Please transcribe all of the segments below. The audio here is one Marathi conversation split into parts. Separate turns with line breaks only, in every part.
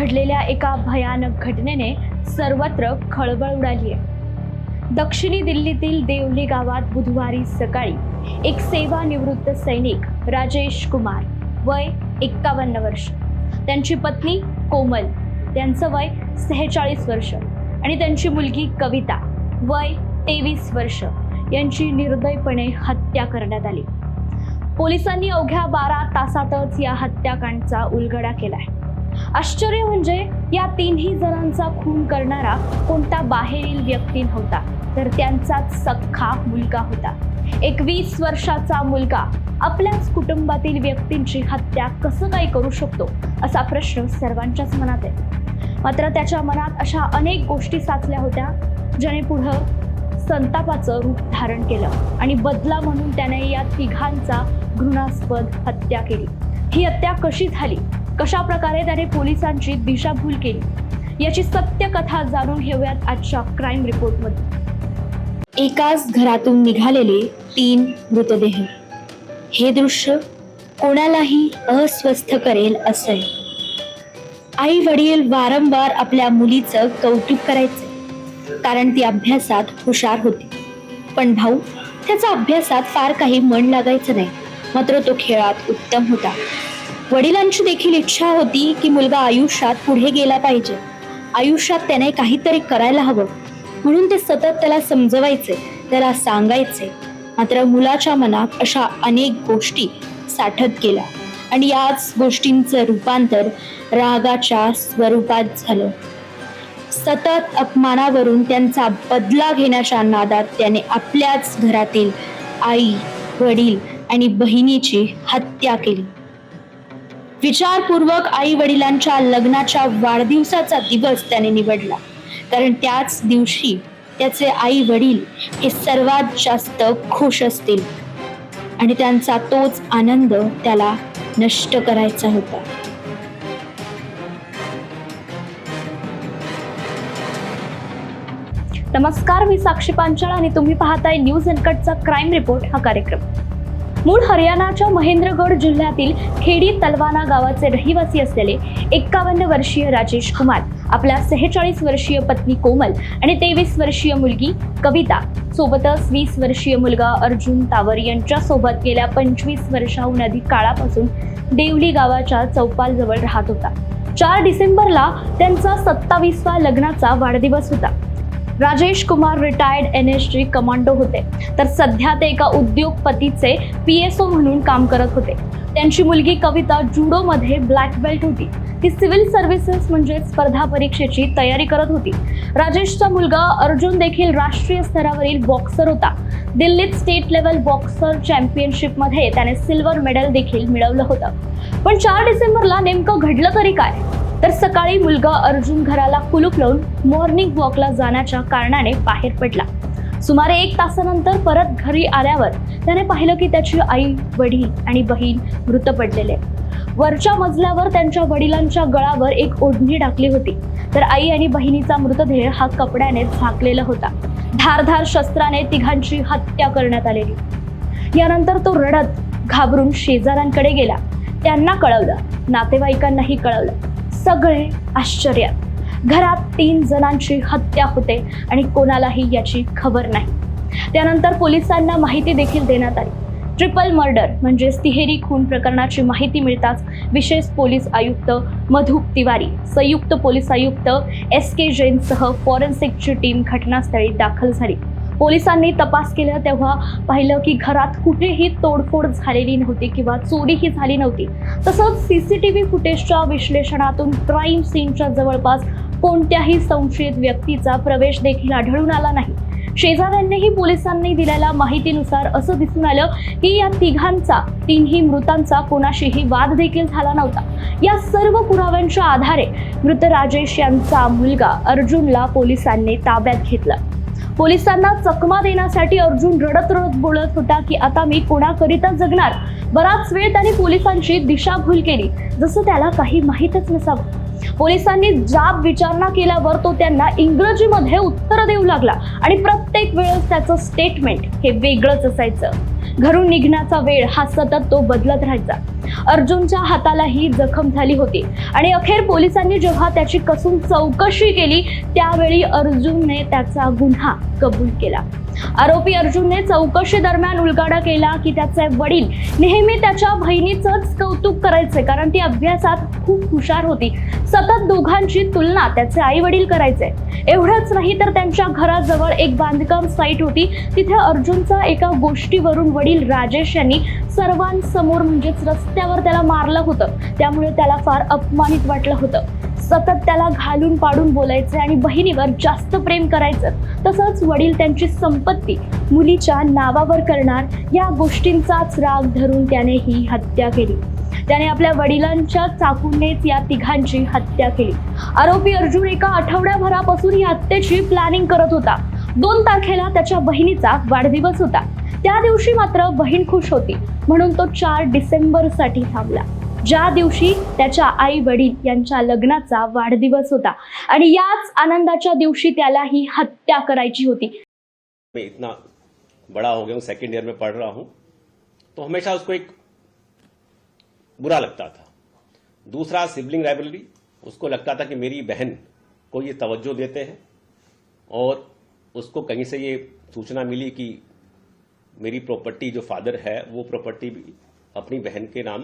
घडलेल्या एका भयानक घटनेने सर्वत्र खळबळ उडाली आहे। दक्षिणी दिल्लीतील देवली गावात बुधवारी सकाळी एक सेवानिवृत्त सैनिक राजेश कुमार वय 51 वर्ष, त्यांची पत्नी कोमल त्यांचं वय 46 वर्ष आणि त्यांची मुलगी कविता वय 23 वर्ष यांची निर्दयपणे हत्या करण्यात आली। पोलिसांनी अवघ्या 12 तासातच या हत्याकांडाचा उलगडा केलाय। आश्चर्य म्हणजे या तिन्ही जणांचा खून करणारा कोणता बाहेरील व्यक्ती नव्हता, तर त्यांचाच सख्खा मुलगा होता। एक 20 वर्षाचा मुलगा आपल्याच कुटुंबातील व्यक्तींची हत्या कसं काय करू शकतो असा प्रश्न सर्वांच्याच मनात आहे। मात्र त्याच्या मनात अशा अनेक गोष्टी साचल्या होत्या ज्याने पुढं संतापाचं रूप धारण केलं आणि बदला म्हणून त्याने या तिघांचा घृणास्पद हत्या केली। ही हत्या कशी झाली, कशा प्रकारे त्याने पोलिसांची दिशाभूल केली, याची सत्य कथा जाणून घेऊयात आजच्या क्राईम रिपोर्टमध्ये। एकाच घरातून निघालेले 3 मृतदेह। हे दृश्य कोणालाही अस्वस्थ करेल असं। आई वडील वारंवार आपल्या मुलीचं कौतुक करायचे कारण ती अभ्यासात हुशार होती, पण भाऊ त्याचा अभ्यासात फार काही मन लागायचं नाही, मात्र तो खेळात उत्तम होता। वडिलांची देखील इच्छा होती की मुलगा आयुष्यात पुढे गेला पाहिजे, आयुष्यात त्याने काहीतरी करायला हवं, म्हणून ते सतत त्याला समजवायचे, त्याला सांगायचे। मात्र मुलाच्या मनात अशा अनेक गोष्टी साठत गेल्या आणि याच गोष्टींचं रूपांतर रागाच्या स्वरूपात झालं। सतत अपमानावरून त्यांचा बदला घेण्याच्या नादात त्याने आपल्याच घरातील आई वडील आणि बहिणीची हत्या केली। विचारपूर्वक आई वडिलांच्या लग्नाच्या वाढदिवसाचा दिवस त्याने निवडला, कारण त्याच दिवशी त्याचे आई वडील हे सर्वात जास्त खुश असतील आणि त्यांचा तोच आनंद त्याला नष्ट करायचा होता। नमस्कार, मी साक्षी पांचाळ आणि तुम्ही पाहताय न्यूज अनकटचा क्राईम रिपोर्ट हा कार्यक्रम। मूळ हरियाणाच्या महेंद्रगड जिल्ह्यातील खेडी तलवाना गावाचे रहिवासी असलेले 51 वर्षीय राजेश कुमार आपल्या 46 वर्षीय पत्नी कोमल आणि 23 वर्षीय मुलगी कविता सोबतच 20 वर्षीय मुलगा अर्जुन तावर यांच्या सोबत गेल्या 25 वर्षाहून अधिक काळापासून देवली गावाच्या चौपाल जवळ राहत होता। 4 डिसेंबरला त्यांचा 27वा लग्नाचा वाढदिवस होता। Rajesh Kumar retired NSG commando होते, तर सध्या ते एका उद्योगपतीचे PSO म्हणून काम करत होते। त्यांची मुलगी कविता जुडो मध्ये ब्लॅक बेल्ट होती। ती सिव्हिल सर्व्हिसेस म्हणजे स्पर्धा परीक्षेची तयारी करत होती। राजेशचा मुलगा अर्जुन देखील राष्ट्रीय स्तरावरील बॉक्सर होता। दिल्लीत स्टेट लेवल बॉक्सर चॅम्पियनशिप मध्ये त्याने सिल्वर मेडल देखील मिळवलं होतं। पण 4 डिसेंबरला नेमकं घडलं तरी काय, तर सकाळी मुलगा अर्जुन घराला कुलूप लावून मॉर्निंग वॉकला जाण्याच्या कारणाने बाहेर पडला। सुमारे 1 तासानंतर परत घरी आल्यावर त्याने पाहिलं की त्याची आई वडील आणि बहीण मृत पडलेले। वरच्या मजल्यावर त्यांच्या वडिलांच्या गळावर एक ओढणी टाकली होती, तर आई आणि बहिणीचा मृतदेह हा कपड्याने झाकलेला होता। धारधार शस्त्राने तिघांची हत्या करण्यात आलेली। यानंतर तो रडत घाबरून शेजाऱ्यांकडे गेला, त्यांना कळवलं, नातेवाईकांनाही कळवलं। सगळे आश्चर्यात। घरात 3 जणांची हत्या होते आणि कोणालाही याची खबर नाही। त्यानंतर पोलिसांना माहिती देखील देण्यात आली। ट्रिपल मर्डर म्हणजे तिहेरी खून प्रकरणाची माहिती मिळताच विशेष पोलीस आयुक्त मधु तिवारी, संयुक्त पोलीस आयुक्त SK जैनसह फॉरेन्सिकची टीम घटनास्थळी दाखल झाली। पोलिसांनी तपास केला तेव्हा पाहिलं की घरात कुठेही तोडफोड झालेली नव्हती किंवा चोरीही झाली नव्हती। तसंच CCTV फुटेजच्या विश्लेषणातून क्राईम सीनच्या जवळपास कोणत्याही संशयित व्यक्तीचा प्रवेश देखील आढळून आला नाही। शेजाऱ्यांनीही पोलिसांनी दिलेल्या माहितीनुसार असं दिसून आलं की या तिन्ही मृतांचा कोणाशीही वाद देखील झाला नव्हता। या सर्व पुराव्यांच्या आधारे मृत राजेश यांचा मुलगा अर्जुनला पोलिसांनी ताब्यात घेतलं। पोलिसांना चकमा देण्यासाठी अर्जुन रडत रडत बोलत होता की आता मी कोणाकरिता जगणार। बराच वेळ त्याने पोलिसांची दिशाभूल केली, जसं त्याला काही माहीतच नसावं। पोलिसांनी जाब विचारणा केल्यावर तो त्यांना इंग्रजीमध्ये उत्तर देऊ लागला आणि प्रत्येक वेळेस त्याचं स्टेटमेंट हे वेगळंच असायचं। घरून निघण्याचा वेळ हा सतत तो बदलत राहायचा। अर्जुनच्या हातालाही जखम झाली होती आणि अखेर पोलिसांनी जेव्हा त्याची कसून चौकशी केली त्यावेळी अर्जुनने त्याचा गुन्हा कबूल केला। आरोपी अर्जुनने चौकशी दरम्यान उलगडा केला की त्याचे वडील नेहमी त्याच्या बहिणीचंच कौतुक करायचे, कारण ती अभ्यासात खूप हुशार होती। सतत दोघांची तुलना त्याचे आई वडील करायचे। एवढंच नाही तर त्यांच्या घराजवळ एक बांधकाम साईट होती, तिथे अर्जुनचा एका गोष्टीवरून वडील राजेश यांनी सर्वांसमोर म्हणजेच रस्त्यावर त्याला मारलं होतं, त्यामुळे त्याला फार अपमानित वाटलं होतं। सतत त्याला घालून पाडून बोलायचे आणि बहिणीवर जास्त प्रेम करायचं। तसंच वडील त्यांची संपत्ती मुलीच्या नावावर करणार या गोष्टींचाच राग धरून त्याने ही हत्या केली। त्याने आपल्या वडिलांच्या चाकूनेच या तिघांची हत्या केली। आरोपी अर्जुन एका आठवड्याभरापासून या हत्येची प्लॅनिंग करत होता। 2 तारखेला त्याच्या बहिणीचा वाढदिवस होता। त्या दिवशी मात्र बहीण खुश होती म्हणून तो 4 डिसेंबरसाठी थांबला, ज्या दिवशी त्याच्या आई वडील यांच्या लग्नाचा वाढदिवस होता आणि याच आनंदाच्या दिवशी त्याला ही हत्या करायची होती।
मैं इतना बड़ा हो गया हूँ, सेकेंड ईयर में पढ़ रहा हूँ, तो हमेशा उसको एक बुरा लगता था। दूसरा सिबलिंग राइवलरी, उसको लगता था कि मेरी बहन को ये तवज्जो देते हैं और उसको कहीं से ये सूचना मिली कि मेरी प्रॉपर्टी जो फादर है वो प्रॉपर्टी भी अपनी बहन के नाम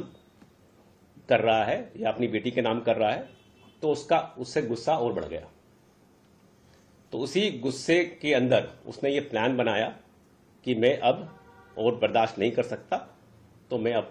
कर रहा है या अपनी बेटी के नाम कर रहा है, तो उससे गुस्सा और बढ़ गया। तो उसी गुस्से के अंदर उसने ये प्लान बनाया कि मैं अब और बर्दाश्त नहीं कर सकता, तो मैं अब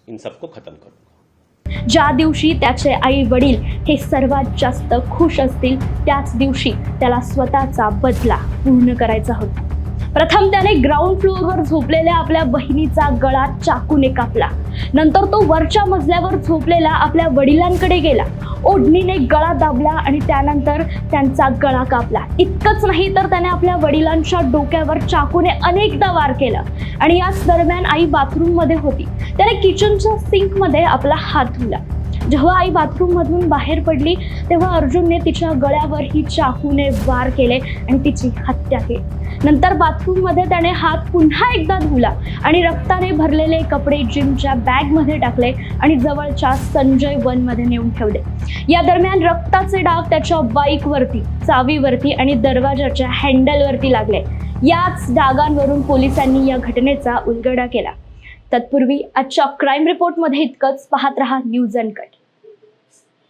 इन सबको खत्म करूंगा।
ज्या दिवशी त्याचे आई वडील हे सर्वात जास्त खुश असतील त्याच दिवशी त्याला स्वतःचा बदला पूर्ण करायचा होता। प्रथम त्याने ग्राउंड फ्लोअरवर झोपलेल्या आपल्या बहिणीचा गळा चाकूने कापला। नंतर तो वरच्या मजल्यावर झोपलेला आपल्या वडिलांकडे गेला, ओढणीने गळा दाबला आणि त्यानंतर त्यांचा गळा कापला। इतकंच नाही तर त्याने आपल्या वडिलांच्या डोक्यावर चाकूने अनेकदा वार केला आणि याच दरम्यान आई बाथरूम मध्ये होती। त्याने किचनच्या सिंक मध्ये आपला हात धुला। जेव्हा आई बाथरूम मधून बाहेर पडली तेव्हा अर्जुनने तिच्या गळ्यावर ही चाकूने वार केले आणि तिची हत्या केली। नंतर बाथरूम मध्ये त्याने हात पुन्हा एकदा धुला आणि रक्ताने भरलेले कपडे जिमच्या बॅग मध्ये टाकले आणि जवळच्या संजय वन मध्ये नेऊन ठेवले। या दरम्यान रक्ताचे डाग त्याच्या बाईकवरती, चावीवरती आणि दरवाजाच्या हँडलवरती लागले। याच डागांवरून पोलिसांनी या घटनेचा उलगडा केला। तत्पूर्वी आजच्या क्राईम रिपोर्टमध्ये इतकंच। पाहत रहा न्यूज अनकट।